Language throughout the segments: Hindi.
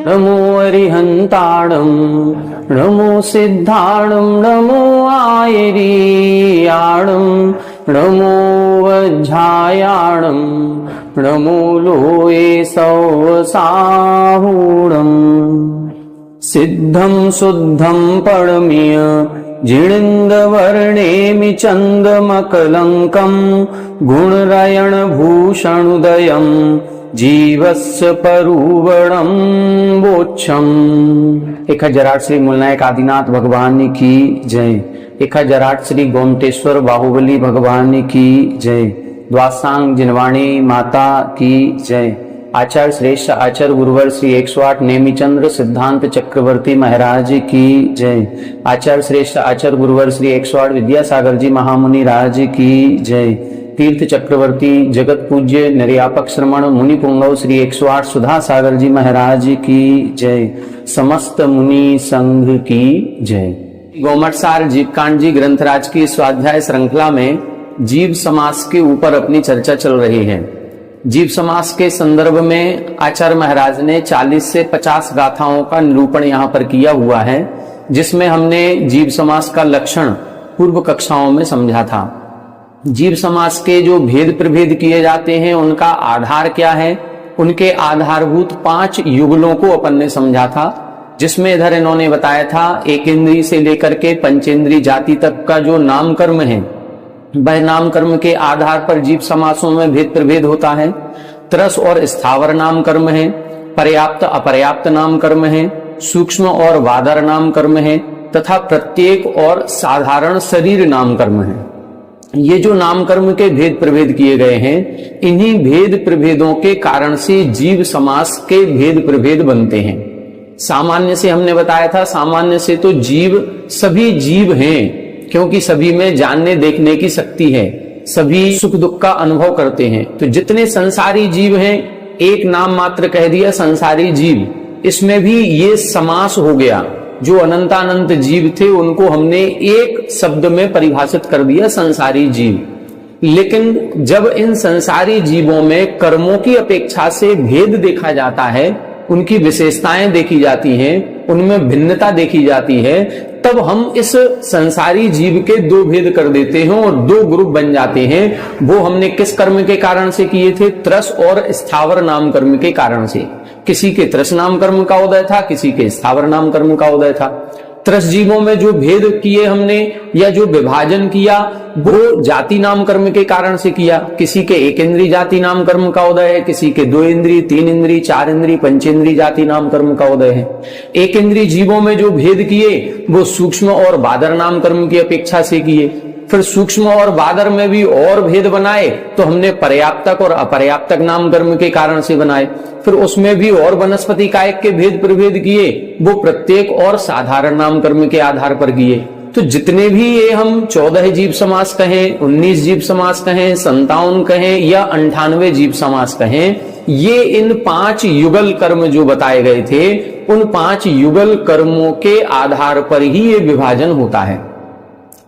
नमो अरिहंताणं नमो सिद्धाणं नमो आयरीयाणं नमो वज्झायाणं नमो लोये सौसाहूणं सिद्धं शुद्धं परमीय जिणिन्दवर्णेमि चन्दमकलङ्कं गुणरयणभूषणुदयं जीवस्य परुवणं वोच्छम्। 1008 श्री मूलनायक आदिनाथ भगवान की जय। 1008 श्री गोमटेश्वर बाहुबली भगवान की जय। द्वासांग जिनवाणी माता की जय। आचार्य श्रेष्ठ आचार्य गुरुवर श्री 108 नेमिचंद्र सिद्धांत चक्रवर्ती महाराज की जय। आचार्य श्रेष्ठ आचार्य गुरुवर श्री 108 विद्यासागर जी महामुनि राज की जय। तीर्थ चक्रवर्ती जगत पूज्य निर्यापक श्रमण मुनि पुंगव श्री 108 सुधा सागर जी महाराज की जय। समस्त मुनि संघ की जय। गोमटसार जीवकांड जी ग्रंथराज की स्वाध्याय श्रृंखला में जीव समास के ऊपर अपनी चर्चा चल रही है। जीव समास के संदर्भ में आचार्य महाराज ने 40 से 50 गाथाओं का निरूपण यहाँ पर किया हुआ है, जिसमें हमने जीव समास का लक्षण पूर्व कक्षाओं में समझा था। जीव समास के जो भेद प्रभेद किए जाते हैं उनका आधार क्या है, उनके आधारभूत 5 युगलों को अपन ने समझा था, जिसमें इधर इन्होंने बताया था एक इंद्री से लेकर के पंचेंद्री जाति तक का जो नाम कर्म है, वह नाम कर्म के आधार पर जीव समासों में भेद प्रभेद होता है। त्रस और स्थावर नाम कर्म है, पर्याप्त अपर्याप्त नाम कर्म है, सूक्ष्म और वादर नाम कर्म है तथा प्रत्येक और साधारण शरीर नाम कर्म है। ये जो नाम कर्म के भेद प्रभेद किए गए हैं, इन्हीं भेद प्रभेदों के कारण से जीव समास के भेद प्रभेद बनते हैं। सामान्य से हमने बताया था, सामान्य से तो जीव सभी जीव हैं, क्योंकि सभी में जानने देखने की शक्ति है, सभी सुख दुख का अनुभव करते हैं। तो जितने संसारी जीव हैं, एक नाम मात्र कह दिया संसारी जीव, इसमें भी ये समास हो गया। जो अनंतानंत जीव थे उनको हमने एक शब्द में परिभाषित कर दिया संसारी जीव। लेकिन जब इन संसारी जीवों में कर्मों की अपेक्षा से भेद देखा जाता है, उनकी विशेषताएं देखी जाती हैं, उनमें भिन्नता देखी जाती है, तब हम इस संसारी जीव के 2 भेद कर देते हैं और 2 ग्रुप बन जाते हैं। वो हमने किस कर्म के कारण से किए थे? त्रस और स्थावर नाम कर्म के कारण से। किसी के त्रस नाम कर्म का उदय था, किसी के स्थावर नाम कर्म का उदय था। त्रस जीवों में जो भेद किए हमने या जो विभाजन किया, वो जाति नाम कर्म के कारण से किया। किसी के 1 इंद्री जाति नाम कर्म का उदय है, किसी के 2 इंद्री, 3 इंद्री, 4 इंद्री, पंचेंद्री जाति नाम कर्म का उदय है। 1 इंद्री जीवों में जो भेद किए वो सूक्ष्म और बादर नाम कर्म की अपेक्षा से किए। फिर सूक्ष्म और बादर में भी और भेद बनाए तो हमने पर्याप्तक और अपर्याप्तक नाम कर्म के कारण से बनाए। फिर उसमें भी और वनस्पति कायक के भेद प्रभेद किए, वो प्रत्येक और साधारण नाम कर्म के आधार पर किए। तो जितने भी ये हम 14 जीव समास कहें, 19 जीव समास कहें, 57 कहें या 98 जीव समास कहें, ये इन 5 युगल कर्म जो बताए गए थे, उन 5 युगल कर्मों के आधार पर ही ये विभाजन होता है।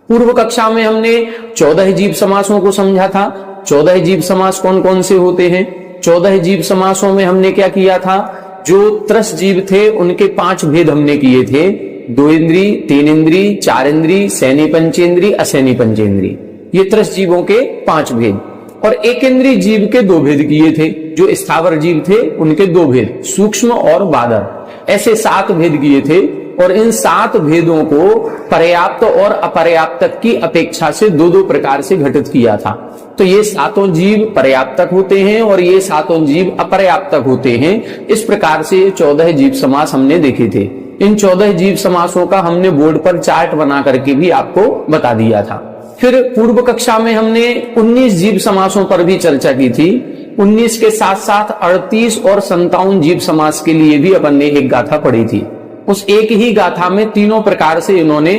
पूर्व कक्षा में हमने 14 जीव समासों को समझा था। 14 जीव समास कौन कौन से होते हैं? 14 जीव समासों में हमने क्या किया था? जो त्रस जीव थे उनके 5 भेद हमने किए थे। 2 इंद्री, 3 इंद्री, 4 इंद्री, सैनी पंचेंद्री, असैनी पंचेंद्री, ये त्रस जीवों के 5 भेद। और 1 इंद्री जीव के 2 भेद किए थे। जो स्थावर जीव थे उनके 2 भेद, सूक्ष्म और बादर, ऐसे 7 भेद किए थे। और इन 7 भेदों को पर्याप्त और अपर्याप्तक की अपेक्षा से 2-2 प्रकार से घटित किया था। तो ये 7 जीव पर्याप्तक होते हैं और ये 7 जीव अपर्याप्तक होते हैं। इस प्रकार से 14 जीव समास हमने देखे थे। इन 14 जीव समासों का हमने बोर्ड पर चार्ट बना करके भी आपको बता दिया था। फिर पूर्व कक्षा में हमने 19 जीव समासों पर भी चर्चा की थी। 19 के साथ साथ 38 और 57 जीव समास के लिए भी अपन ने एक गाथा पढ़ी थी। उस एक ही गाथा में तीनों प्रकार से इन्होंने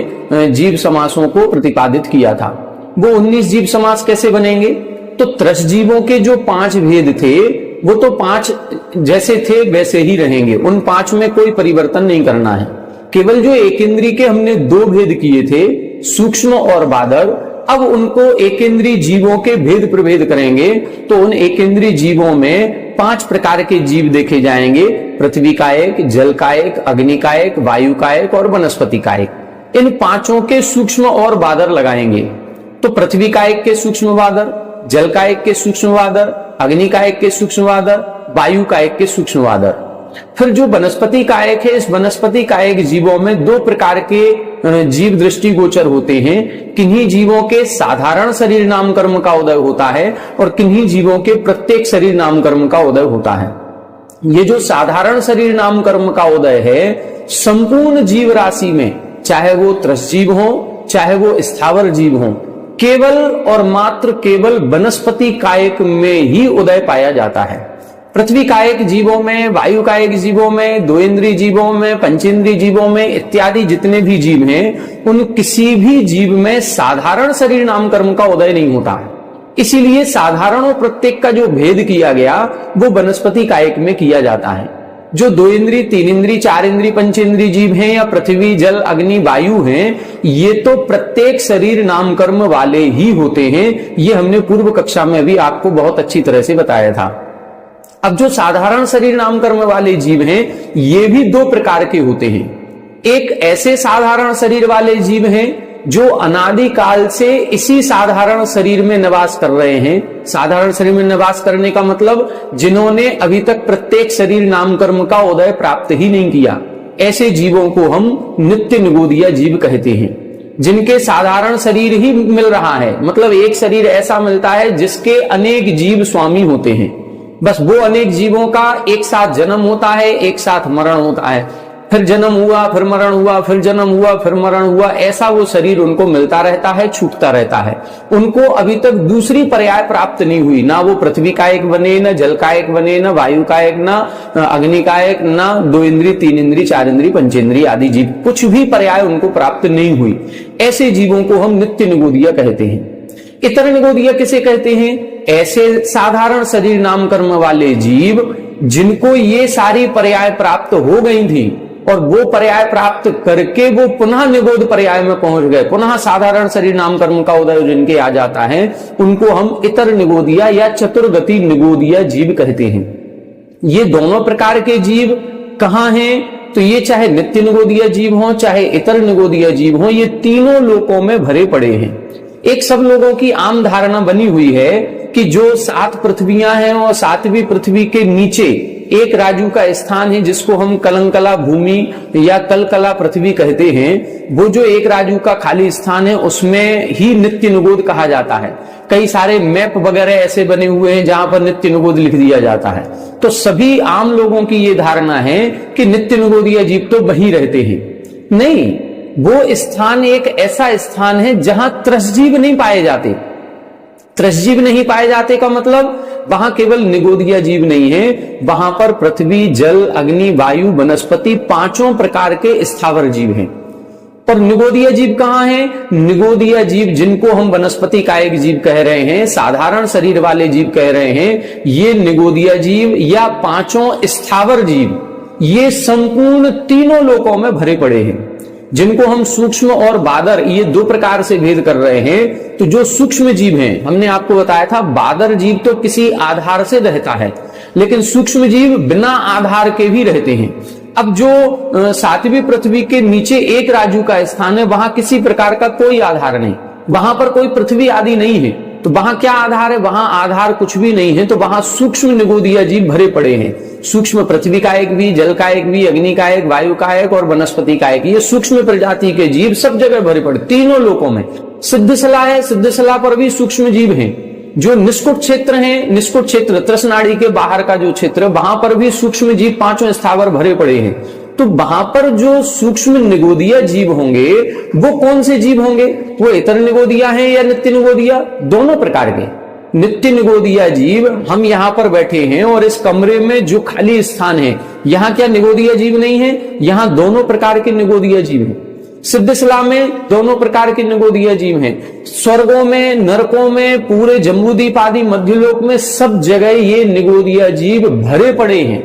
जीव समासों को प्रतिपादित किया था। वो 19 जीव समास कैसे बनेंगे? तो त्रस जीवों के जो 5 भेद थे वो तो 5 जैसे थे वैसे ही रहेंगे, उन 5 में कोई परिवर्तन नहीं करना है। केवल जो एक इंद्री के हमने 2 भेद किए थे, सूक्ष्म और बादर, अब उनको एक इंद्री जीवों के भेद प्रभेद करेंगे तो उन एक इंद्री जीवों में 5 प्रकार के जीव देखे जाएंगे। पृथ्वी का एक, जल का एक, अग्नि का एक, वायु का एक और वनस्पति का एक। इन 5 के सूक्ष्म और बादर लगाएंगे। तो पृथ्वी का एक के सूक्ष्म बादर, जल का एक के सूक्ष्म बादर, अग्नि का एक के सूक्ष्म बादर, वायु का एक के सूक्ष्म बादर। फिर जो वनस्पति कायक है, इस वनस्पति कायक जीवों में 2 प्रकार के जीव दृष्टि गोचर होते हैं। किन्हीं जीवों के साधारण शरीर नाम कर्म का उदय होता है और किन्हीं जीवों के प्रत्येक शरीर नाम कर्म का उदय होता है। ये जो साधारण शरीर नाम कर्म का उदय है, संपूर्ण जीव राशि में, चाहे वो त्रस जीव हो, चाहे वो स्थावर जीव हो, केवल और मात्र केवल वनस्पति कायक में ही उदय पाया जाता है। पृथ्वी कायक जीवों में, वायु कायक जीवों में, 2 इंद्रिय जीवों में, पंचेंद्रिय जीवों में इत्यादि जितने भी जीव हैं, उन किसी भी जीव में साधारण शरीर नाम कर्म का उदय नहीं होता है। इसीलिए साधारण और प्रत्येक का जो भेद किया गया वो वनस्पति कायक में किया जाता है। जो 2 इंद्रिय, 3 इंद्रिय, 4 इंद्रिय, पंचेंद्रिय जीव हैं या पृथ्वी, जल, अग्नि, वायु हैं, ये तो प्रत्येक शरीर नाम कर्म वाले ही होते हैं। ये हमने पूर्व कक्षा में भी आपको बहुत अच्छी तरह से बताया था। अब जो साधारण शरीर नाम कर्म वाले जीव हैं, ये भी 2 प्रकार के होते हैं। एक ऐसे साधारण शरीर वाले जीव हैं जो अनादि काल से इसी साधारण शरीर में निवास कर रहे हैं। साधारण शरीर में निवास करने का मतलब जिन्होंने अभी तक प्रत्येक शरीर नाम कर्म का उदय प्राप्त ही नहीं किया, ऐसे जीवों को हम नित्य निगोदिया जीव कहते हैं। जिनके साधारण शरीर ही मिल रहा है, मतलब एक शरीर ऐसा मिलता है जिसके अनेक जीव स्वामी होते हैं। बस वो अनेक जीवों का एक साथ जन्म होता है, एक साथ मरण होता है, फिर जन्म हुआ, फिर मरण हुआ, फिर जन्म हुआ, फिर मरण हुआ, ऐसा वो शरीर उनको मिलता रहता है, छूटता रहता है। उनको अभी तक दूसरी पर्याय प्राप्त नहीं हुई, ना वो पृथ्वी का एक बने, ना जल का एक बने, ना वायु का एक, ना अग्नि का एक, ना 2 इंद्रिय, 3 इंद्रिय, 4 इंद्रिय, पंचेंद्रिय आदि जीव, कुछ भी पर्याय उनको प्राप्त नहीं हुई। ऐसे जीवों को हम नित्य निगोदिया कहते हैं। इतर निगोदिया किसे कहते हैं? ऐसे साधारण शरीर नाम कर्म वाले जीव जिनको ये सारी पर्याय प्राप्त हो गई थी और वो पर्याय प्राप्त करके वो पुनः निगोद पर्याय में पहुंच गए, पुनः साधारण शरीर नाम कर्म का उदय जिनके आ जाता है, उनको हम इतर निगोदिया या चतुर्गति निगोदिया जीव कहते हैं। ये दोनों प्रकार के जीव कहाँ हैं? तो ये चाहे नित्य निगोदिया जीव हो, चाहे इतर निगोदिया जीव हो, ये तीनों लोकों में भरे पड़े हैं। एक सब लोगों की आम धारणा बनी हुई है कि जो 7 पृथ्वियां हैं और 7वीं पृथ्वी के नीचे एक राजू का स्थान है जिसको हम कलंकला भूमि या कलकला पृथ्वी कहते हैं, वो जो एक राजू का खाली स्थान है उसमें ही नित्य निगोद कहा जाता है। कई सारे मैप वगैरह ऐसे बने हुए हैं जहां पर नित्य निगोद लिख दिया जाता है। तो सभी आम लोगों की ये धारणा है कि नित्य निगोदिया जीव तो वहीं रहते हैं। नहीं, वो स्थान एक ऐसा स्थान है जहां त्रसजीव नहीं पाए जाते। त्रसजीव नहीं पाए जाते का मतलब वहां केवल निगोदिया जीव नहीं है, वहां पर पृथ्वी, जल, अग्नि, वायु, वनस्पति 5 प्रकार के स्थावर जीव हैं। और निगोदिया जीव कहां है? निगोदिया जीव जिनको हम वनस्पति कायक जीव कह रहे हैं, साधारण शरीर वाले जीव कह रहे हैं, ये निगोदिया जीव या 5 स्थावर जीव ये संपूर्ण तीनों लोकों में भरे पड़े हैं। जिनको हम सूक्ष्म और बादर ये 2 प्रकार से भेद कर रहे हैं। तो जो सूक्ष्म जीव हैं, हमने आपको बताया था बादर जीव तो किसी आधार से रहता है, लेकिन सूक्ष्म जीव बिना आधार के भी रहते हैं। अब जो 7वीं पृथ्वी के नीचे एक राजू का स्थान है, वहां किसी प्रकार का कोई आधार नहीं, वहां पर कोई पृथ्वी आदि नहीं है, तो वहां क्या आधार है? वहां आधार कुछ भी नहीं है, तो वहां सूक्ष्म निगोदिया जीव भरे पड़े हैं। सूक्ष्म पृथ्वी का एक भी, जल का एक भी, अग्नि का एक, वायु का एक और वनस्पति का एक, ये सूक्ष्म प्रजाति के जीव सब जगह भरे पड़े, तीनों लोकों में। सिद्धशला है, सिद्धशला पर भी सूक्ष्म जीव हैं। जो निष्कुट क्षेत्र है, निष्कुट क्षेत्र त्रसनाड़ी के बाहर का जो क्षेत्र, वहां पर भी सूक्ष्म जीव 5 स्थावर भरे पड़े हैं। तो वहां पर जो सूक्ष्म निगोदिया जीव होंगे वो कौन से जीव होंगे? वो इतर निगोदिया हैं या नित्य निगोदिया? दोनों प्रकार के। नित्य निगोदिया जीव, हम यहाँ पर बैठे हैं और इस कमरे में जो खाली स्थान है, यहाँ क्या निगोदिया जीव नहीं है? यहाँ दोनों प्रकार के निगोदिया जीव हैं। सिद्धशिला में दोनों प्रकार के निगोदिया जीव हैं। स्वर्गों में, नरकों में, पूरे जम्बूद्वीप आदि मध्यलोक में सब जगह ये निगोदिया जीव भरे पड़े हैं।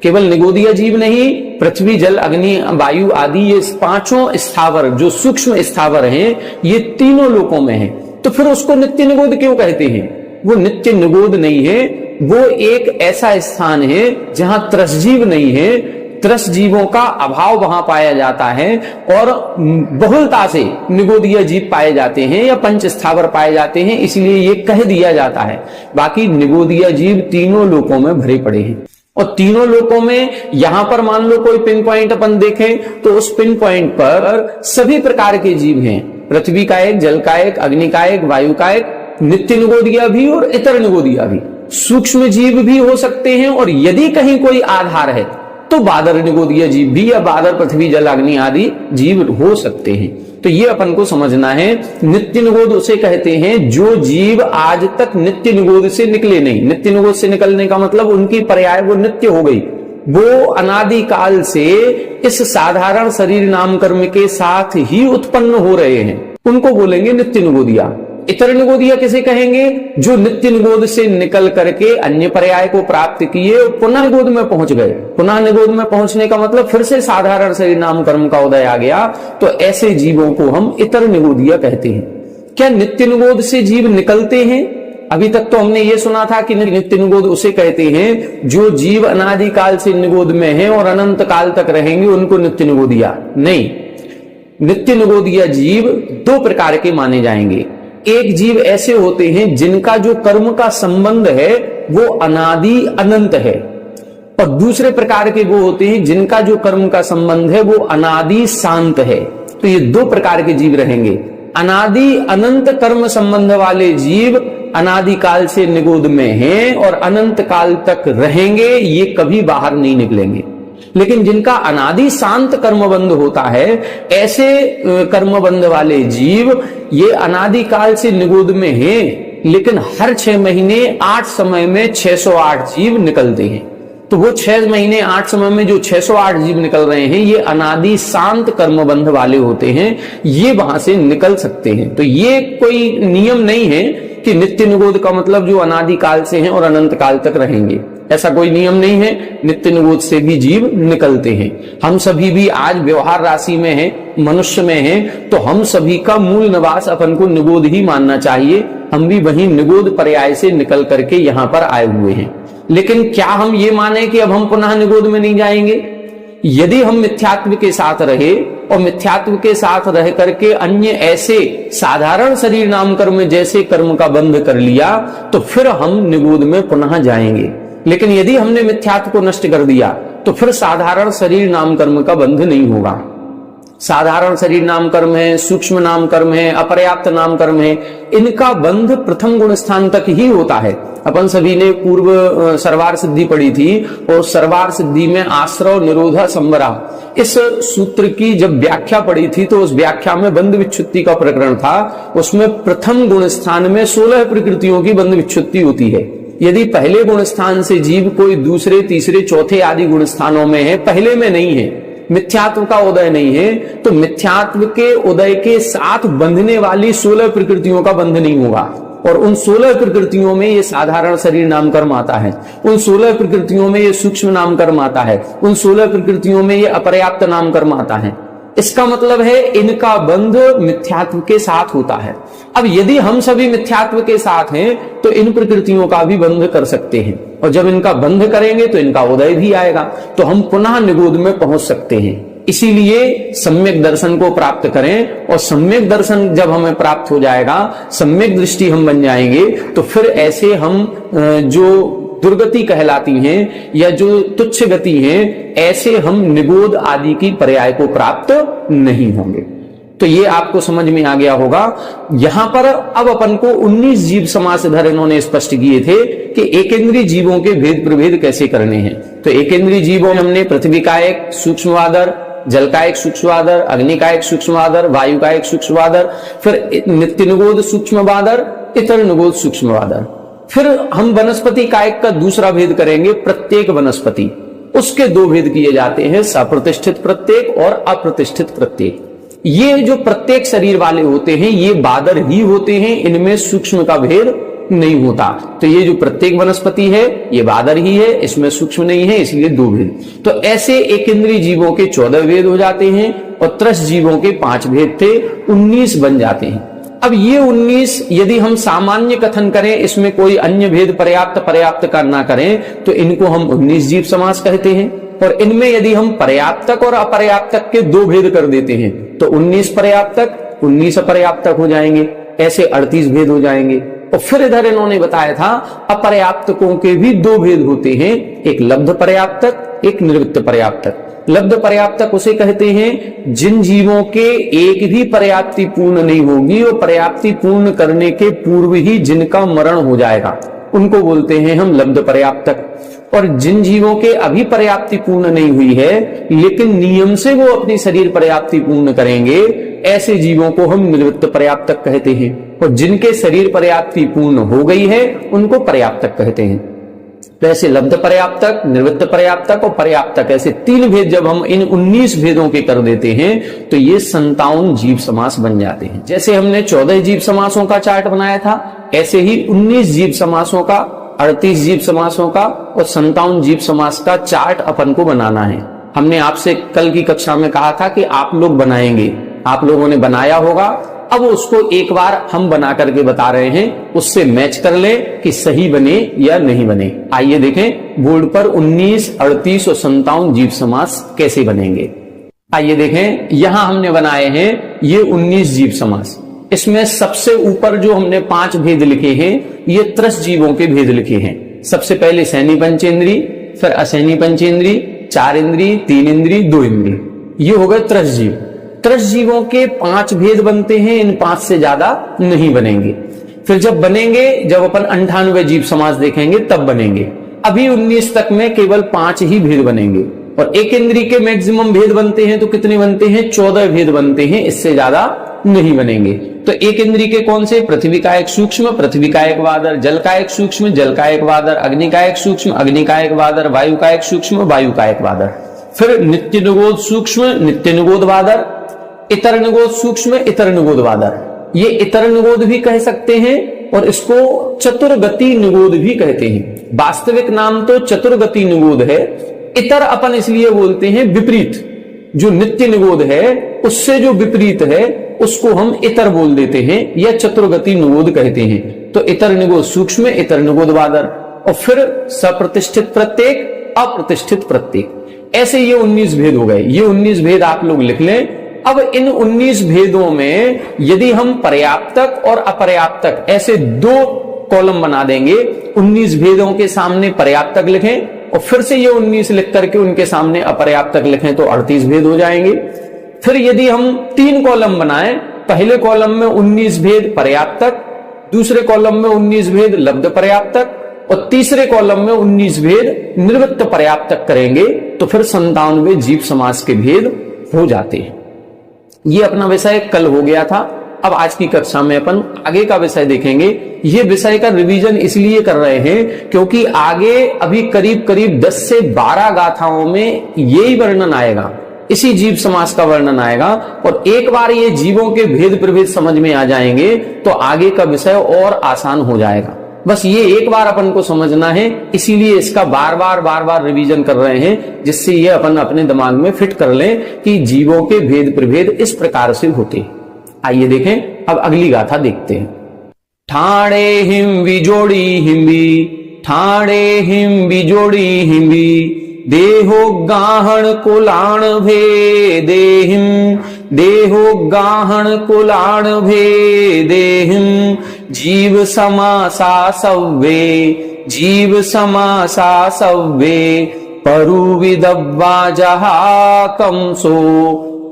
केवल निगोदिया जीव नहीं, पृथ्वी, जल, अग्नि, वायु आदि ये पांचों स्थावर जो सूक्ष्म स्थावर हैं, ये तीनों लोकों में हैं। तो फिर उसको नित्य निगोद क्यों कहते हैं? वो नित्य निगोद नहीं है, वो एक ऐसा स्थान है जहां त्रसजीव नहीं है, त्रस जीवों का अभाव वहां पाया जाता है और बहुलता से निगोदिया जीव पाए जाते हैं या पंच स्थावर पाए जाते हैं, इसलिए ये कह दिया जाता है। बाकी निगोदिया जीव तीनों लोकों में भरे पड़े हैं। और तीनों लोकों में यहां पर मान लो कोई पिन पॉइंट अपन देखें तो उस पिन पॉइंट पर सभी प्रकार के जीव हैं। पृथ्वी का एक, जल का एक, अग्नि का एक, वायु का एक, नित्य निगोदिया भी और इतर निगोदिया भी, सूक्ष्म जीव भी हो सकते हैं। और यदि कहीं कोई आधार है तो बादर निगोदिया जीव भी या बादर, पृथ्वी, जल, अग्नि आदि जीव हो सकते हैं। तो ये अपन को समझना है। नित्य निगोद उसे कहते हैं जो जीव आज तक नित्य निगोद से निकले नहीं। नित्य निगोद से निकलने का मतलब उनकी पर्याय वो नित्य हो गई, वो अनादि काल से इस साधारण शरीर नाम कर्म के साथ ही उत्पन्न हो रहे हैं, उनको बोलेंगे नित्य निगोदिया। इतर निगोदिया किसे कहेंगे? जो नित्य निगोद से निकल करके अन्य पर्याय को प्राप्त किए पुनः निगोद में पहुंच गए। पुनः निगोद में पहुंचने का मतलब फिर से साधारण शरीर नाम कर्म का उदय आ गया, तो ऐसे जीवों को हम इतर निगोदिया कहते हैं। क्या नित्य निगोद से जीव निकलते हैं? अभी तक तो हमने ये सुना था कि नित्य निगोद उसे कहते हैं जो जीव अनादि काल से निगोद में है और अनंत काल तक रहेंगे, उनको नित्य निगोदिया। नहीं, नित्य निगोदिया जीव दो प्रकार के माने जाएंगे। एक जीव ऐसे होते हैं जिनका जो कर्म का संबंध है वो अनादि अनंत है, और दूसरे प्रकार के वो होते हैं जिनका जो कर्म का संबंध है वो अनादि शांत है। तो ये दो प्रकार के जीव रहेंगे। अनादि अनंत कर्म संबंध वाले जीव अनादि काल से निगोद में हैं और अनंत काल तक रहेंगे, ये कभी बाहर नहीं निकलेंगे। लेकिन जिनका अनादि शांत कर्मबंध होता है, ऐसे कर्मबंध वाले जीव ये अनादि काल से निगोद में हैं, लेकिन हर 6 महीने 8 समय में 608 जीव निकलते हैं। तो वो 6 महीने 8 समय में जो 608 जीव निकल रहे हैं, ये अनादि शांत कर्मबंध वाले होते हैं, ये वहां से निकल सकते हैं। तो ये कोई नियम नहीं है कि नित्य निगोद का मतलब जो अनादि काल से हैं और अनंत काल तक रहेंगे, ऐसा कोई नियम नहीं है। नित्य निगोद से भी जीव निकलते हैं। हम सभी भी आज व्यवहार राशि में हैं, मनुष्य में हैं, तो हम सभी का मूल निवास अपन को निगोद ही मानना चाहिए। हम भी वहीं निगोद पर्याय से निकल करके यहाँ पर आए हुए हैं। लेकिन क्या हम ये माने कि अब हम पुनः निगोद में नहीं जाएंगे? यदि हम मिथ्यात्व के साथ रहे और मिथ्यात्व के साथ रह करके अन्य ऐसे साधारण शरीर नाम कर्म जैसे कर्म का बंध कर लिया, तो फिर हम निगोद में पुनः जाएंगे। लेकिन यदि हमने मिथ्यात्व को नष्ट कर दिया तो फिर साधारण शरीर नाम कर्म का बंध नहीं होगा। साधारण शरीर नाम कर्म है, सूक्ष्म नाम कर्म है, अपर्याप्त नाम कर्म है, इनका बंध प्रथम गुण स्थान तक ही होता है। अपन सभी ने पूर्व सर्वार सिद्धि पढ़ी थी और सर्वार सिद्धि में आश्रव निरोधा संवरा इस सूत्र की जब व्याख्या पढ़ी थी तो उस व्याख्या में बंध विच्छुत्ति का प्रकरण था। उसमें प्रथम गुण स्थान में 16 प्रकृतियों की बंध विच्छुत्ति होती है। यदि पहले गुण स्थान से जीव कोई दूसरे, तीसरे, चौथे आदि गुण स्थानों में है, पहले में नहीं है, मिथ्यात्व का उदय नहीं है, तो मिथ्यात्व के उदय के साथ बंधने वाली 16 प्रकृतियों का बंध नहीं होगा। और उन 16 प्रकृतियों में ये साधारण शरीर नाम कर्म आता है, उन 16 प्रकृतियों में ये सूक्ष्म नाम कर्म आता है, उन 16 प्रकृतियों में ये अपर्याप्त नाम कर्म आता है। इसका मतलब है इनका बंध मिथ्यात्व के साथ होता है। अब यदि हम सभी मिथ्यात्व के साथ हैं तो इन प्रकृतियों का भी बंध कर सकते हैं, और जब इनका बंध करेंगे तो इनका उदय भी आएगा, तो हम पुनः निगोद में पहुंच सकते हैं। इसीलिए सम्यक दर्शन को प्राप्त करें, और सम्यक दर्शन जब हमें प्राप्त हो जाएगा, सम्यक दृष्टि हम बन जाएंगे, तो फिर ऐसे हम जो दुर्गति कहलाती हैं या जो तुच्छ गति हैं, ऐसे हम निगोद आदि की पर्याय को प्राप्त नहीं होंगे। तो ये आपको समझ में आ गया होगा। यहां पर अब अपन को 19 जीव समासधर इन्होंने स्पष्ट किए थे कि एकेंद्रीय जीवों के भेद प्रभेद कैसे करने हैं। तो एकेंद्रीय जीवों में हमने पृथ्वी का एक सूक्ष्मवादर, जल का एक सूक्ष्मवादर, अग्नि का एक सूक्ष्मवादर, वायु का एक सूक्ष्मवादर, फिर नित्य निगोद सूक्ष्मवादर, इतर निगोद सूक्ष्मवादर, फिर हम वनस्पति कायक का दूसरा भेद करेंगे, प्रत्येक वनस्पति। उसके दो भेद किए जाते हैं, सप्रतिष्ठित प्रत्येक और अप्रतिष्ठित प्रत्येक। ये जो प्रत्येक शरीर वाले होते हैं ये बादर ही होते हैं, इनमें सूक्ष्म का भेद नहीं होता। तो ये जो प्रत्येक वनस्पति है ये बादर ही है, इसमें सूक्ष्म नहीं है, इसलिए दो भेद। तो ऐसे एक इंद्रिय जीवों के 14 भेद हो जाते हैं और त्रस जीवों के 5 भेद थे, 19 बन जाते हैं। अब ये 19 यदि हम सामान्य कथन करें, इसमें कोई अन्य भेद पर्याप्त का ना करें, तो इनको हम 19 जीव समास कहते हैं। और इनमें यदि हम पर्याप्तक और अपर्याप्तक के दो भेद कर देते हैं तो 19 पर्याप्तक 19 अपर्याप्तक हो जाएंगे, ऐसे 38 भेद हो जाएंगे। और फिर इधर इन्होंने बताया था अपर्याप्तकों के भी दो भेद होते हैं, एक लब्ध पर्याप्तक, एक निर्वृत्त पर्याप्तक। लब्ध पर्याप्तक उसे कहते हैं जिन जीवों के एक भी पर्याप्ति पूर्ण नहीं होगी और पर्याप्ति पूर्ण करने के पूर्व ही जिनका मरण हो जाएगा, उनको बोलते हैं हम लब्ध पर्याप्तक। और जिन जीवों के अभी पर्याप्ति पूर्ण नहीं हुई है लेकिन नियम से वो अपनी शरीर पर्याप्ति पूर्ण करेंगे, ऐसे जीवों को हम निर्वृत्त पर्याप्तक कहते हैं। और जिनके शरीर पर्याप्ति पूर्ण हो गई है उनको पर्याप्तक कहते हैं। तो ऐसे लब्ध पर्याप्तक, निवृत्त पर्याप्तक और पर्याप्तक, ऐसे 3 भेद जब हम इन 19 भेदों के कर देते हैं तो ये 57 जीव समास बन जाते हैं। जैसे हमने 14 जीव समासों का चार्ट बनाया था, ऐसे ही 19 जीव समासों का, 38 जीव समासों का और 57 जीव समास का चार्ट अपन को बनाना है। हमने आपसे कल की कक्षा में कहा था कि आप लोग बनाएंगे, आप लोगों ने बनाया होगा। अब उसको एक बार हम बना करके बता रहे हैं, उससे मैच कर ले कि सही बने या नहीं बने। आइए देखें बोर्ड पर 19, 38 और 57 जीव समास कैसे बनेंगे। आइए देखें, यहां हमने बनाए हैं ये 19 जीव समास। इसमें सबसे ऊपर जो हमने 5 भेद लिखे हैं ये त्रस जीवों के भेद लिखे हैं। सबसे पहले सैनी पंचेंद्री, फिर असैनी पंचेंद्री, 4 इंद्री, 3 इंद्री, 2 इंद्री, ये हो गए त्रस जीव। त्रस जीवों के 5 भेद बनते हैं, इन 5 से ज्यादा नहीं बनेंगे। फिर जब बनेंगे, जब अपन 98 जीव समास देखेंगे तब बनेंगे। अभी 19 तक में केवल 5 ही भेद बनेंगे। और एक इंद्री के मैक्सिमम भेद बनते हैं तो कितने बनते हैं? 14 भेद बनते हैं, इससे ज्यादा नहीं बनेंगे। तो एक इंद्री के कौन से? पृथ्वी का एक सूक्ष्म, पृथ्वी का एक वादर, जल का एक सूक्ष्म, जल का एक वादर, अग्नि का एक सूक्ष्म, अग्नि का एक वादर, वायु का एक सूक्ष्म, वायु का एक वादर। फिर नित्य निगोद सूक्ष्म, नित्य निगोद वादर, इतर निगोद सूक्ष्म, इतर निगोद वादर। ये इतर निगोद भी कह सकते हैं और इसको चतुर्गति निगोद भी कहते हैं। वास्तविक नाम तो चतुर्गति निगोद है, इतर अपन इसलिए बोलते हैं विपरीत। जो नित्य निगोद है उससे जो विपरीत है उसको हम इतर बोल देते हैं या चतुर्गति निगोद कहते हैं। तो इतर निगोद सूक्ष्म, इतर निगोद वादर। और फिर सप्रतिष्ठित प्रत्येक, अप्रतिष्ठित प्रत्येक, ऐसे ये 19 भेद हो गए। ये 19 भेद आप लोग लिख लें। अब इन 19 भेदों में यदि हम पर्याप्तक और अपर्याप्तक ऐसे 2 कॉलम बना देंगे, 19 भेदों के सामने पर्याप्तक लिखें और फिर से ये 19 लिख करके उनके सामने अपर्याप्तक लिखें तो 38 भेद हो जाएंगे। फिर यदि हम 3 कॉलम बनाएं, पहले कॉलम में 19 भेद पर्याप्तक, दूसरे कॉलम में 19 भेद लब्ध पर्याप्तक और तीसरे कॉलम में 19 भेद निर्वृत्त पर्याप्तक करेंगे तो फिर 97 जीव समास के भेद हो जाते हैं। ये अपना विषय कल हो गया था। अब आज की कक्षा में अपन आगे का विषय देखेंगे। ये विषय का रिवीजन इसलिए कर रहे हैं क्योंकि आगे अभी करीब करीब 10 से 12 गाथाओं में यही वर्णन आएगा, इसी जीव समास का वर्णन आएगा। और एक बार ये जीवों के भेद प्रभेद समझ में आ जाएंगे तो आगे का विषय और आसान हो जाएगा। बस ये एक बार अपन को समझना है, इसीलिए इसका बार बार रिवीजन कर रहे हैं, जिससे ये अपन अपने दिमाग में फिट कर लें कि जीवों के भेद प्रभेद इस प्रकार से होते हैं। आइए देखें, अब अगली गाथा देखते हैं। ठाणे हिम विजोड़ी हिम्बी, ठाणे हिम विजोड़ी हिम्बी, देहो गाहण कुलाण भे देहिम, देहो गाहण कुलाण भे देहिम, जीव समासा सव्वे, जीव समासा सव्वे, परु विदब्बा जहा कंसो,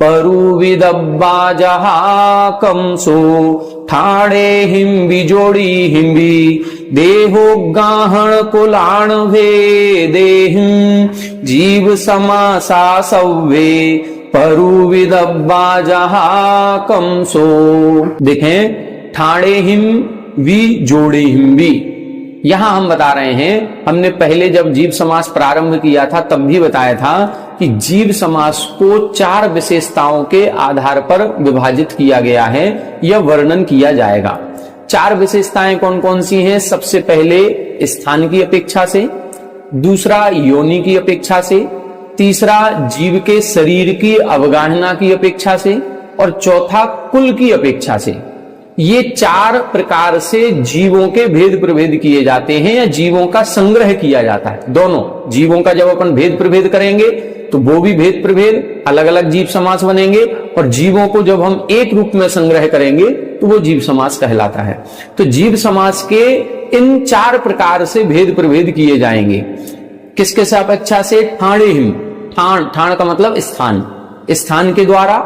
परु विदब्बा जहा कंसो, ठाणे हिम बिजोड़ी हिम्बी, देहो गाहण कुलाण भे देहिम, जीव समासा सव्वे, परु विदब्बा जहा कंसो। देखें, ठाणे हिम वी जोड़े हिम्बी, यहां हम बता रहे हैं, हमने पहले जब जीव समास प्रारंभ किया था तब भी बताया था कि जीव समास को 4 विशेषताओं के आधार पर विभाजित किया गया है या वर्णन किया जाएगा। 4 विशेषताएं कौन कौन सी हैं? सबसे पहले स्थान की अपेक्षा से, दूसरा योनि की अपेक्षा से, तीसरा जीव के शरीर की अवगाहना की अपेक्षा से और चौथा कुल की अपेक्षा से। ये 4 प्रकार से जीवों के भेद प्रभेद किए जाते हैं या जीवों का संग्रह किया जाता है। दोनों जीवों का जब अपन भेद प्रभेद करेंगे तो वो भी भेद प्रभेद अलग अलग जीव समास बनेंगे, और जीवों को जब हम एक रूप में संग्रह करेंगे तो वो जीव समास कहलाता है। तो जीव समास के इन 4 प्रकार से भेद प्रभेद किए जाएंगे। किसके अपेक्षा से? ठाणे, ठाण का मतलब स्थान, स्थान के द्वारा,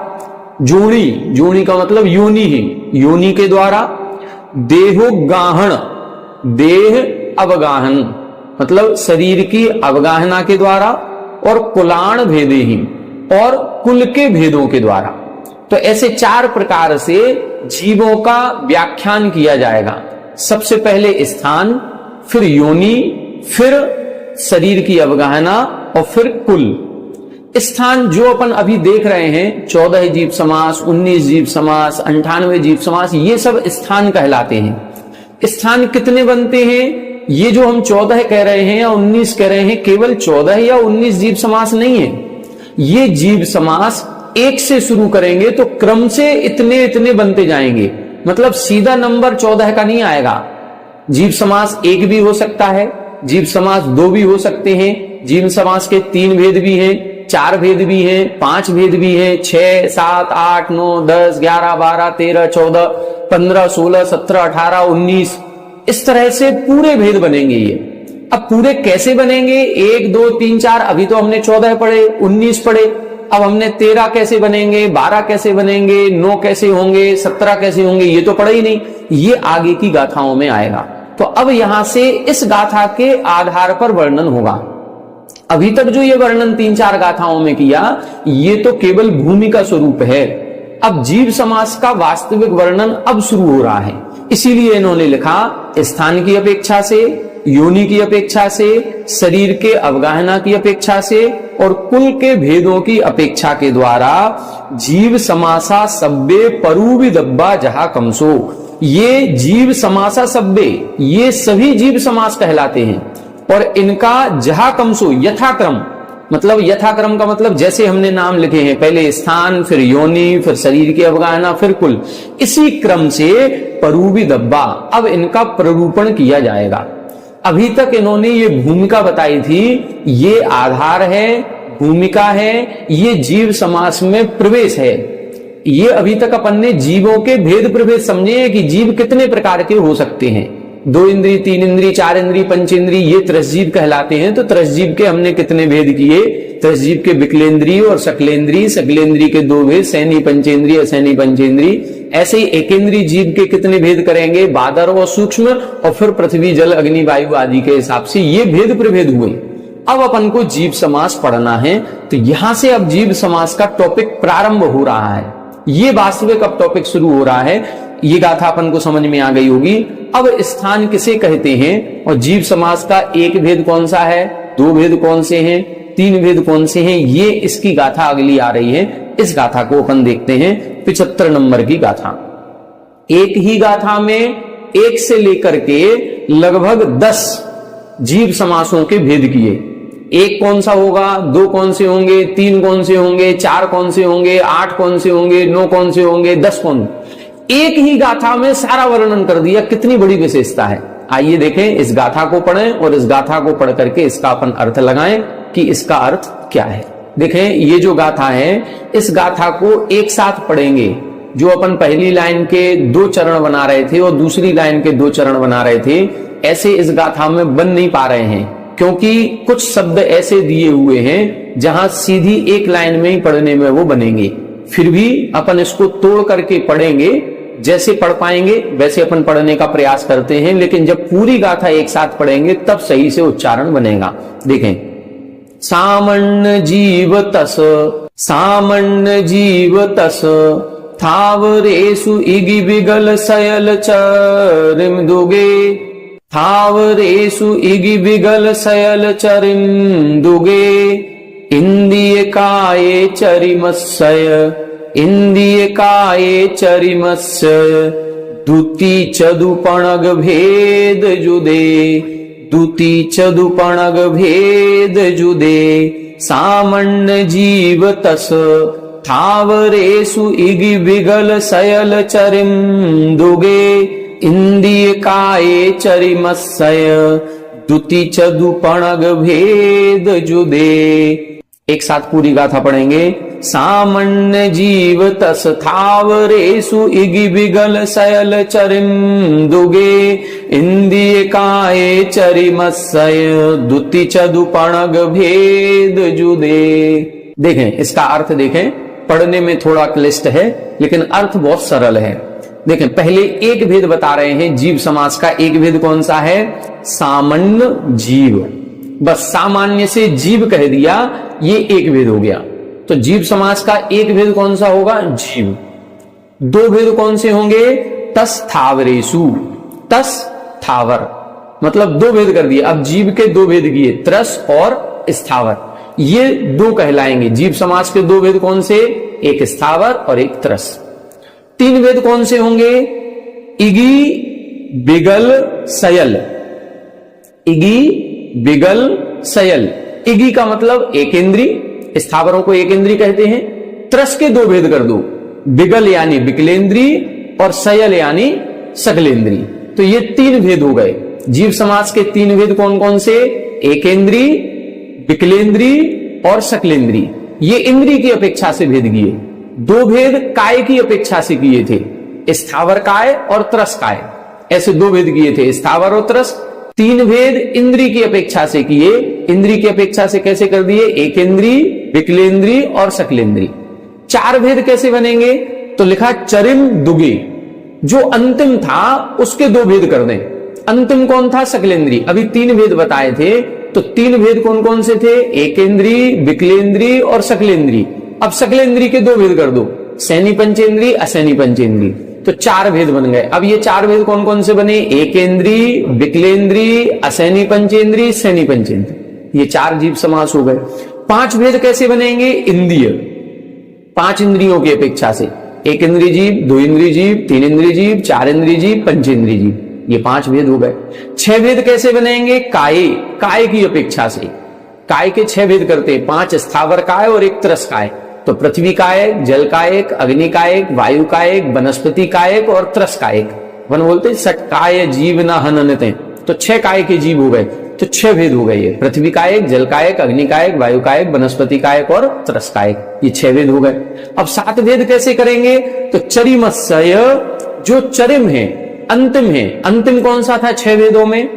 जोड़ी का मतलब योनि है, योनि के द्वारा, देहोगाहन, देह अवगाहन मतलब शरीर की अवगाहना के द्वारा, और कुलाण भेदे ही, और कुल के भेदों के द्वारा। तो ऐसे 4 प्रकार से जीवों का व्याख्यान किया जाएगा। सबसे पहले स्थान, फिर योनि, फिर शरीर की अवगाहना और फिर कुल। स्थान जो अपन अभी देख रहे हैं, 14 जीव समास, 19 जीव समास, 98 जीव समास, ये सब स्थान कहलाते हैं। स्थान कितने बनते हैं? ये जो हम 14 कह रहे हैं या 19 कह रहे हैं, केवल 14 या 19 जीव समास नहीं है। ये जीव समास 1 से शुरू करेंगे तो क्रम से इतने इतने बनते जाएंगे, मतलब सीधा नंबर 14 का नहीं आएगा। जीव समास 1 भी हो सकता है, जीव समास 2 भी हो सकते हैं, जीव समास के 3 भेद भी हैं, 4 भेद भी हैं, 5 भेद भी हैं, 6, 7, 8, 9, 10, 11, 12, 13, 14, 15, 16, 17, 18, 19, इस तरह से पूरे भेद बनेंगे ये। अब पूरे कैसे बनेंगे? 1, 2, 3, 4, अभी तो हमने 14 पढ़े, 19 पढ़े, अब हमने 13 कैसे बनेंगे, 12 कैसे बनेंगे, 9 कैसे होंगे, 17 कैसे होंगे, ये तो पढ़ा ही नहीं। ये आगे की गाथाओं में आएगा। तो अब यहां से इस गाथा के आधार पर वर्णन होगा। अभी तक जो ये वर्णन 3-4 गाथाओं में किया, ये तो केवल भूमिका स्वरूप है। अब जीव समास का वास्तविक वर्णन अब शुरू हो रहा है। इसीलिए इन्होंने लिखा, स्थान की अपेक्षा से, योनि की अपेक्षा से, शरीर के अवगाहना की अपेक्षा से और कुल के भेदों की अपेक्षा के द्वारा जीव समासा सब्बे परूविदब्बा जहा कमसो। ये जीव समासा सब्बे, ये सभी जीव समास कहलाते हैं, और इनका जहा कमसो यथाक्रम, मतलब यथाक्रम का मतलब जैसे हमने नाम लिखे हैं, पहले स्थान, फिर योनि, फिर शरीर की अवगाहना, फिर कुल, इसी क्रम से परूविदब्बा अब इनका प्ररूपण किया जाएगा। अभी तक इन्होंने ये भूमिका बताई थी, ये आधार है, भूमिका है, ये जीव समास में प्रवेश है। ये अभी तक अपन ने जीवों के भेद प्रभेद समझे हैं कि जीव कितने प्रकार के हो सकते हैं। 2 इंद्री, 3 इंद्री, 4 इंद्री, 5 इंद्री, ये त्रसजीव कहलाते हैं। तो त्रसजीव के हमने कितने भेद किए? त्रसजीव के विकलेंद्री और सकलेंद्री, सकलेंद्री के 2 भेद, सैनी पंचेंद्री, असैनी पंचेंद्री। ऐसे ही एकेंद्री जीव के कितने भेद करेंगे? बादर और सूक्ष्म, और फिर पृथ्वी, जल, अग्नि, वायु आदि के हिसाब से ये भेद प्रभेद हुए। अब अपन को जीव समास पढ़ना है, तो यहां से अब जीव समास का टॉपिक प्रारंभ हो रहा है। ये वास्तविक अब टॉपिक शुरू हो रहा है। ये गाथा अपन को समझ में आ गई होगी। अब स्थान किसे कहते हैं और जीव समास का एक भेद कौन सा है, 2 भेद कौन से हैं, 3 भेद कौन से हैं, ये इसकी गाथा अगली आ रही है। इस गाथा को अपन देखते हैं। 75 नंबर की गाथा। एक ही गाथा में 1 से लेकर के लगभग 10 जीव समासों के भेद किए। 1 कौन सा होगा, 2 कौन से होंगे, 3 कौन से होंगे, 4 कौन से होंगे, 8 कौन से होंगे, 9 कौन से होंगे, 10 कौन। एक ही गाथा में सारा वर्णन कर दिया। कितनी बड़ी विशेषता है। आइए देखें, इस गाथा को पढ़ें और इस गाथा को पढ़ करके इसका अपन अर्थ लगाएं कि इसका अर्थ क्या है। देखें, ये जो गाथा है, इस गाथा को एक साथ पढ़ेंगे। जो अपन पहली लाइन के 2 चरण बना रहे थे और दूसरी लाइन के 2 चरण बना रहे थे, ऐसे इस गाथा में बन नहीं पा रहे हैं, क्योंकि कुछ शब्द ऐसे दिए हुए हैं जहां सीधी एक लाइन में ही पढ़ने में वो बनेंगे। फिर भी अपन इसको तोड़ करके पढ़ेंगे, जैसे पढ़ पाएंगे वैसे अपन पढ़ने का प्रयास करते हैं, लेकिन जब पूरी गाथा एक साथ पढ़ेंगे तब सही से उच्चारण बनेगा। देखें, सामण्य जीव तस, सामण्य जीव तस, थावरेषु इगि विगल सयल चरिम दुगे, थावरेषु इगि विगल सयल चरिम दुगे इंद्रिय काये चरिमस्सय इंद्रिय काये चरिमस्सय दुति चदुपणग भेद जुदे दुति चदुपणग भेद जुदे सामान्य जीव तस थावरेषु इगि विगल सयल चरिम दुगे इंद्रिय काये चरिमस्सय दुति चदुपणग भेद जुदे। एक साथ पूरी गाथा पढ़ेंगे। सामान्य जीव तस थावरेषु इगि विगल सयल चरिम दुगे इंद्रिय काये चरिमस्सय दुति चदुपणग भेद जुदे। देखें इसका अर्थ, देखें पढ़ने में थोड़ा क्लिष्ट है लेकिन अर्थ बहुत सरल है। देखें पहले एक भेद बता रहे हैं जीव समास का। एक भेद कौन सा है? सामान्य जीव। बस सामान्य से जीव कह दिया, ये एक भेद हो गया। तो जीव समास का एक भेद कौन सा होगा? जीव। दो भेद कौन से होंगे? तस थावरेषु, तस थावर, मतलब दो भेद कर दिए। अब जीव के दो भेद किए, त्रस और स्थावर, ये दो कहलाएंगे। जीव समास के दो भेद कौन से? एक स्थावर और एक त्रस। तीन भेद कौन से होंगे? इगी बिगल सयल, इगी बिगल सयल। इगी का मतलब एक इंद्री, स्थावरों को एक इंद्री कहते हैं। त्रस के दो भेद कर दो, बिगल यानी बिकलेंद्री और सयल यानी सकलेंद्री। तो ये तीन भेद हो गए। जीव समास के तीन भेद कौन कौन से? एकेंद्री, विकलेंद्री और सकलेंद्री। ये इंद्री की अपेक्षा से भेद किए। दो भेद काय की अपेक्षा से किए थे, स्थावर काय और त्रस काय, ऐसे दो भेद किए थे, स्थावर और त्रस। तीन भेद इंद्री की अपेक्षा से किए। इंद्री की अपेक्षा से कैसे कर दिए? एकेंद्री, विकलेंद्री और सकलेंद्री। चार भेद कैसे बनेंगे? तो लिखा चरिम दुगे, जो अंतिम था उसके दो भेद कर दें। अंतिम कौन था? सकलेंद्री। अभी तीन भेद बताए थे, तो तीन भेद कौन कौन से थे? एकेंद्री, विकलेंद्री और सकलेंद्री। अब सकलेंद्री के दो भेद कर दो, सैनी पंचेंद्री, असैनी पंचेंद्री। तो चार भेद बन गए। अब ये चार भेद कौन कौन से बने? एकेंद्री, विकलेंद्री, असैनी पंचेंद्री, सैनी पंचेंद्री। ये चार जीव समास हो गए। पांच भेद कैसे बनेंगे? इंद्रिय, पांच इंद्रियों की अपेक्षा से। एक इंद्रिय जीव, दो इंद्रिय जीव, तीन इंद्रिय जीव, चार इंद्रिय जीव, पंचेंद्रिय जीव। ये पांच भेद हो गए। छह भेद कैसे बनेंगे? काय, काय की अपेक्षा से। काय के छह भेद करते हैं, पांच स्थावर काय और एक त्रस काय। तो पृथ्वी कायक, जल कायक, अग्नि कायक, वायु कायक, वनस्पति कायक और त्रस कायक। वन बोलते सट काय जीव न हननते। तो छह काय के जीव हो गए, तो छह भेद हो गए। ये पृथ्वी कायक, जल कायक, अग्नि कायक, वायु कायक, वनस्पति कायक और त्रस कायक, ये छह भेद हो गए। अब सात भेद कैसे करेंगे? तो चरिमस्सय, जो चरिम है, अंतिम है। अंतिम कौन सा था छह भेदों में?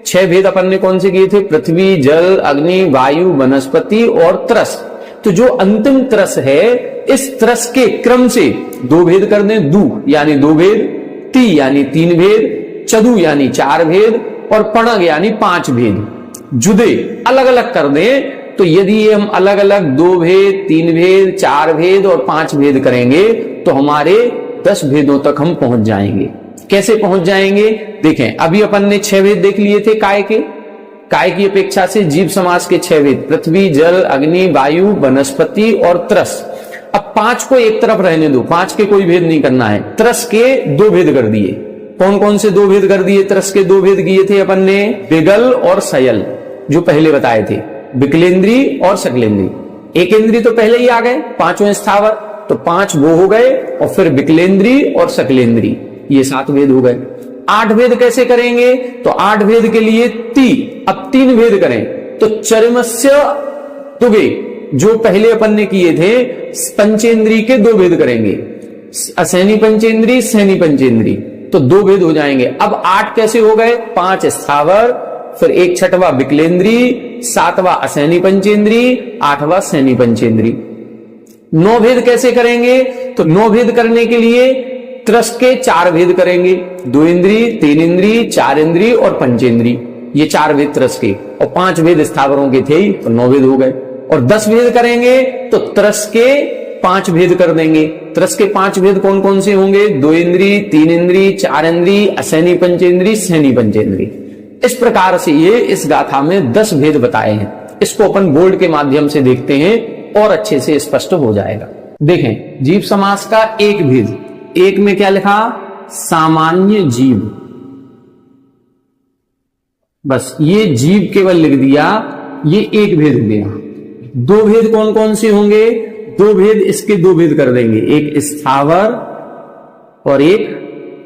छह भेद अपन ने कौन से किए थे? पृथ्वी, जल, अग्नि, वायु, वनस्पति और त्रस। तो जो अंतिम त्रस है, इस त्रस के क्रम से दो भेद कर दें। दू यानी दो भेद, ती यानी तीन भेद, चदु यानी चार भेद और पणग यानी पांच भेद। जुदे अलग अलग कर दें। तो यदि ये हम अलग अलग दो भेद, तीन भेद, चार भेद और पांच भेद करेंगे तो हमारे 10 भेदों तक हम पहुंच जाएंगे। कैसे पहुंच जाएंगे? देखें अभी अपन ने छह भेद देख लिए थे काय के। काय की अपेक्षा से जीव समास के छह भेद, पृथ्वी, जल, अग्नि, वायु, वनस्पति और त्रस। अब पांच को एक तरफ रहने दो, पांच के कोई भेद नहीं करना है। त्रस के दो भेद कर दिए। कौन कौन से दो भेद कर दिए? त्रस के दो भेद किए थे अपन ने, बिगल और सयल, जो पहले बताए थे, विकलेंद्री और सकलेंद्री। एक इंद्री तो पहले ही आ गए, पांचों स्थावर, तो पांच वो हो गए, और फिर विकलेंद्री और सकलेंद्री, ये 7 भेद हो गए। 8 भेद कैसे करेंगे? तो 8 भेद के लिए अब 3 भेद करें। तो चरमस्य दुगे, जो पहले अपन ने किए थे, पंचेंद्री के 2 भेद करेंगे, असैनी पंचेंद्री, सैनी पंचेंद्री, तो 2 भेद हो जाएंगे। अब 8 कैसे हो गए? 5 स्थावर, फिर 1 छठवां विकलेंद्री, 7वां असैनी पंचेंद्री, 8वां सैनी पंचेंद्री। 9 भेद कैसे करेंगे? तो 9 भेद करने के लिए त्रस के 4 भेद करेंगे, 2 इंद्री, 3 इंद्री, 4 इंद्री और पंचेंद्री, ये 4 भेद त्रस के, और 5 भेद स्थावरों के थे ही, तो 9 भेद हो गए। और 10 भेद करेंगे तो त्रस के 5 भेद कर देंगे। त्रस के 5 भेद कौन कौन से होंगे? 2 इंद्री, 3 इंद्री, 4 इंद्री, असैनी पंचेंद्री, सैनी पंचेंद्री। इस प्रकार से ये इस गाथा में 10 भेद बताए हैं। इसको अपन बोर्ड के माध्यम से देखते हैं और अच्छे से स्पष्ट हो जाएगा। देखें, जीव समास का एक भेद, एक में क्या लिखा, सामान्य जीव, बस ये जीव केवल लिख दिया, ये एक भेद हो गया। दो भेद कौन कौन से होंगे, दो भेद, इसके दो भेद कर देंगे, एक स्थावर और एक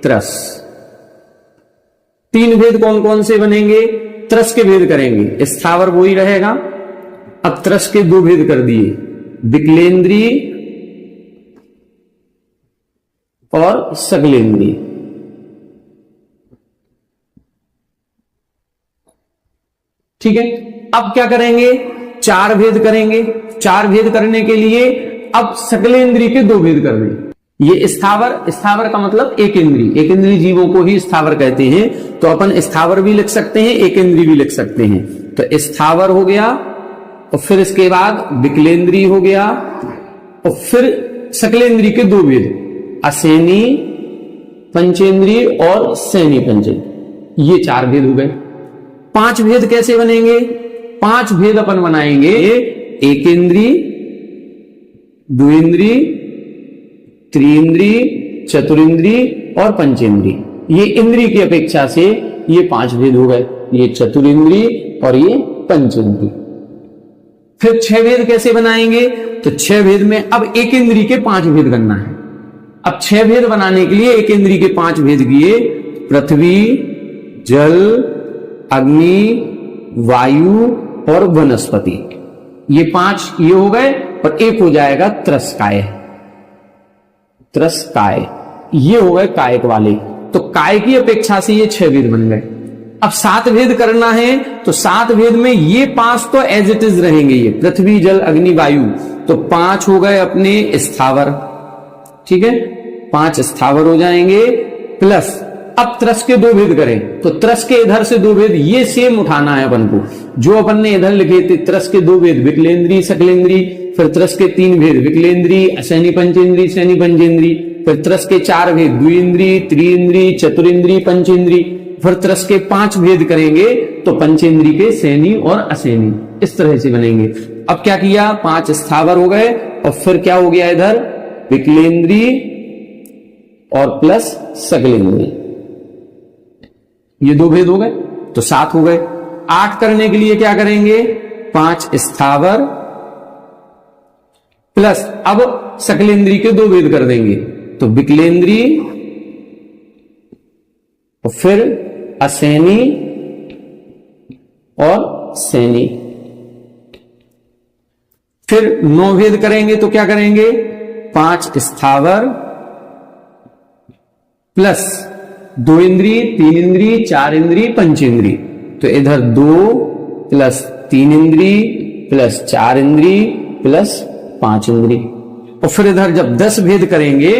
त्रस। तीन भेद कौन कौन से बनेंगे, त्रस के भेद करेंगे, स्थावर वो ही रहेगा। अब त्रस के दो भेद कर दिए, विकलेंद्री और सकलेंद्री। ठीक है, अब क्या करेंगे, चार भेद करेंगे। चार भेद करने के लिए अब सकलेंद्री के दो भेद कर दें। ये स्थावर, स्थावर का मतलब एक इंद्री, एक इंद्री जीवों को ही स्थावर कहते हैं। तो अपन स्थावर भी लिख सकते हैं, एक इंद्री भी लिख सकते हैं। तो स्थावर हो गया, और फिर इसके बाद विकलेंद्री हो गया, और फिर सकलेंद्री के दो भेद, असेनी पंचेंद्री और सैनी पंचेंद्री, ये चार भेद हो गए। पांच भेद कैसे बनेंगे, पांच भेद अपन बनाएंगे, एक इंद्री, द्विइंद्री, त्रिइंद्री, चतुरिंद्री और पंचेंद्री। ये इंद्री की अपेक्षा से ये पांच भेद हो गए, ये चतुरिंद्री और ये पंचेंद्री। फिर छह भेद कैसे बनाएंगे, तो छह भेद में अब एक इंद्री के पांच भेद करना है। अब छह भेद बनाने के लिए एक इंद्री के पांच भेद किए, पृथ्वी, जल, अग्नि, वायु और वनस्पति, ये पांच ये हो गए। और एक हो जाएगा त्रसकाय, त्रसकाय, ये हो गए कायक वाले। तो काय की अपेक्षा से ये छह भेद बन गए। अब सात भेद करना है, तो सात भेद में ये पांच तो एज इट इज रहेंगे, ये पृथ्वी, जल, अग्नि, वायु, तो पांच हो गए अपने स्थावर। ठीक है, पांच स्थावर हो जाएंगे, प्लस अब त्रस के दो भेद करें, तो त्रस के इधर से दो भेद, ये सेम उठाना है अपन को, जो अपन ने इधर लिखे थे। त्रस के दो भेद, विकलेंद्री, सकलेंद्री, फिर त्रस के तीन भेद, विकलेंद्री, असैनी पंचेंद्री, सैनी पंचेंद्री, फिर त्रस के चार भेद, द्विइंद्री, त्रिइंद्री, चतुरिंद्री, पंचेंद्री, फिर त्रस के पांच भेद करेंगे, तो पंचेंद्री के सैनी और असैनी, इस तरह से बनेंगे। अब क्या किया, पांच स्थावर हो गए, और फिर क्या हो गया इधर, विकलेंद्री और प्लस सकलेंद्री, ये दो भेद हो गए, तो सात हो गए। आठ करने के लिए क्या करेंगे, पांच स्थावर प्लस अब सकलेंद्री के दो भेद कर देंगे, तो विकलेंद्री और फिर असैनी और सैनी। फिर नौ भेद करेंगे, तो क्या करेंगे, पांच स्थावर प्लस दो इंद्री, तीन इंद्री, चार इंद्री, पंचेंद्री, तो इधर दो प्लस तीन इंद्री प्लस चार इंद्री प्लस पांच इंद्री। और फिर इधर जब 10 भेद करेंगे,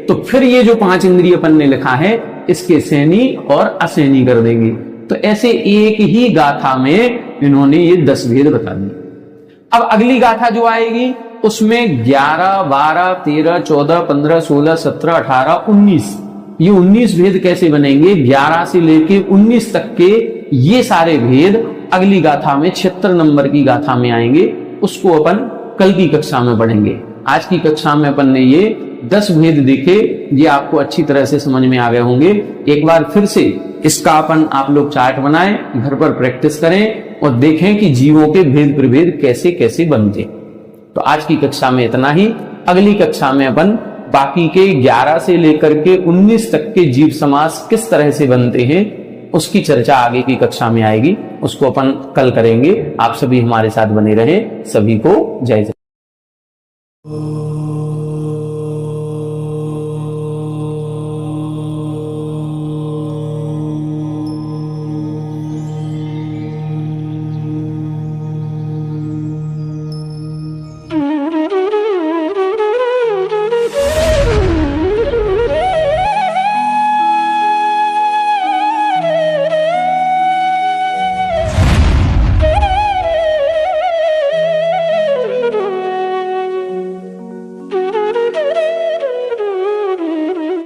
तो फिर ये जो पांच इंद्री अपन ने लिखा है, इसके सैनी और असैनी कर देंगे। तो ऐसे एक ही गाथा में इन्होंने ये 10 भेद बता दिए। अब अगली गाथा जो आएगी, उसमें 11, 12, 13, 14, 15, 16, 17, 18, 19, ये 19 भेद कैसे बनेंगे, 11 से लेके 19 तक के ये सारे भेद अगली गाथा में 76 नंबर की गाथा में आएंगे। उसको अपन कल की कक्षा में पढ़ेंगे। आज की कक्षा में अपन ने ये 10 भेद देखे, ये आपको अच्छी तरह से समझ में आ गए होंगे। एक बार फिर से इसका अपन आप लोग चार्ट बनाएं, घर पर प्रैक्टिस करें और देखें कि जीवों के भेद प्रभेद कैसे कैसे बनते। तो आज की कक्षा में इतना ही। अगली कक्षा में अपन बाकी के 11 से लेकर के 19 तक के जीव समास किस तरह से बनते हैं, उसकी चर्चा आगे की कक्षा में आएगी। उसको अपन कल करेंगे। आप सभी हमारे साथ बने रहें। सभी को जय जय।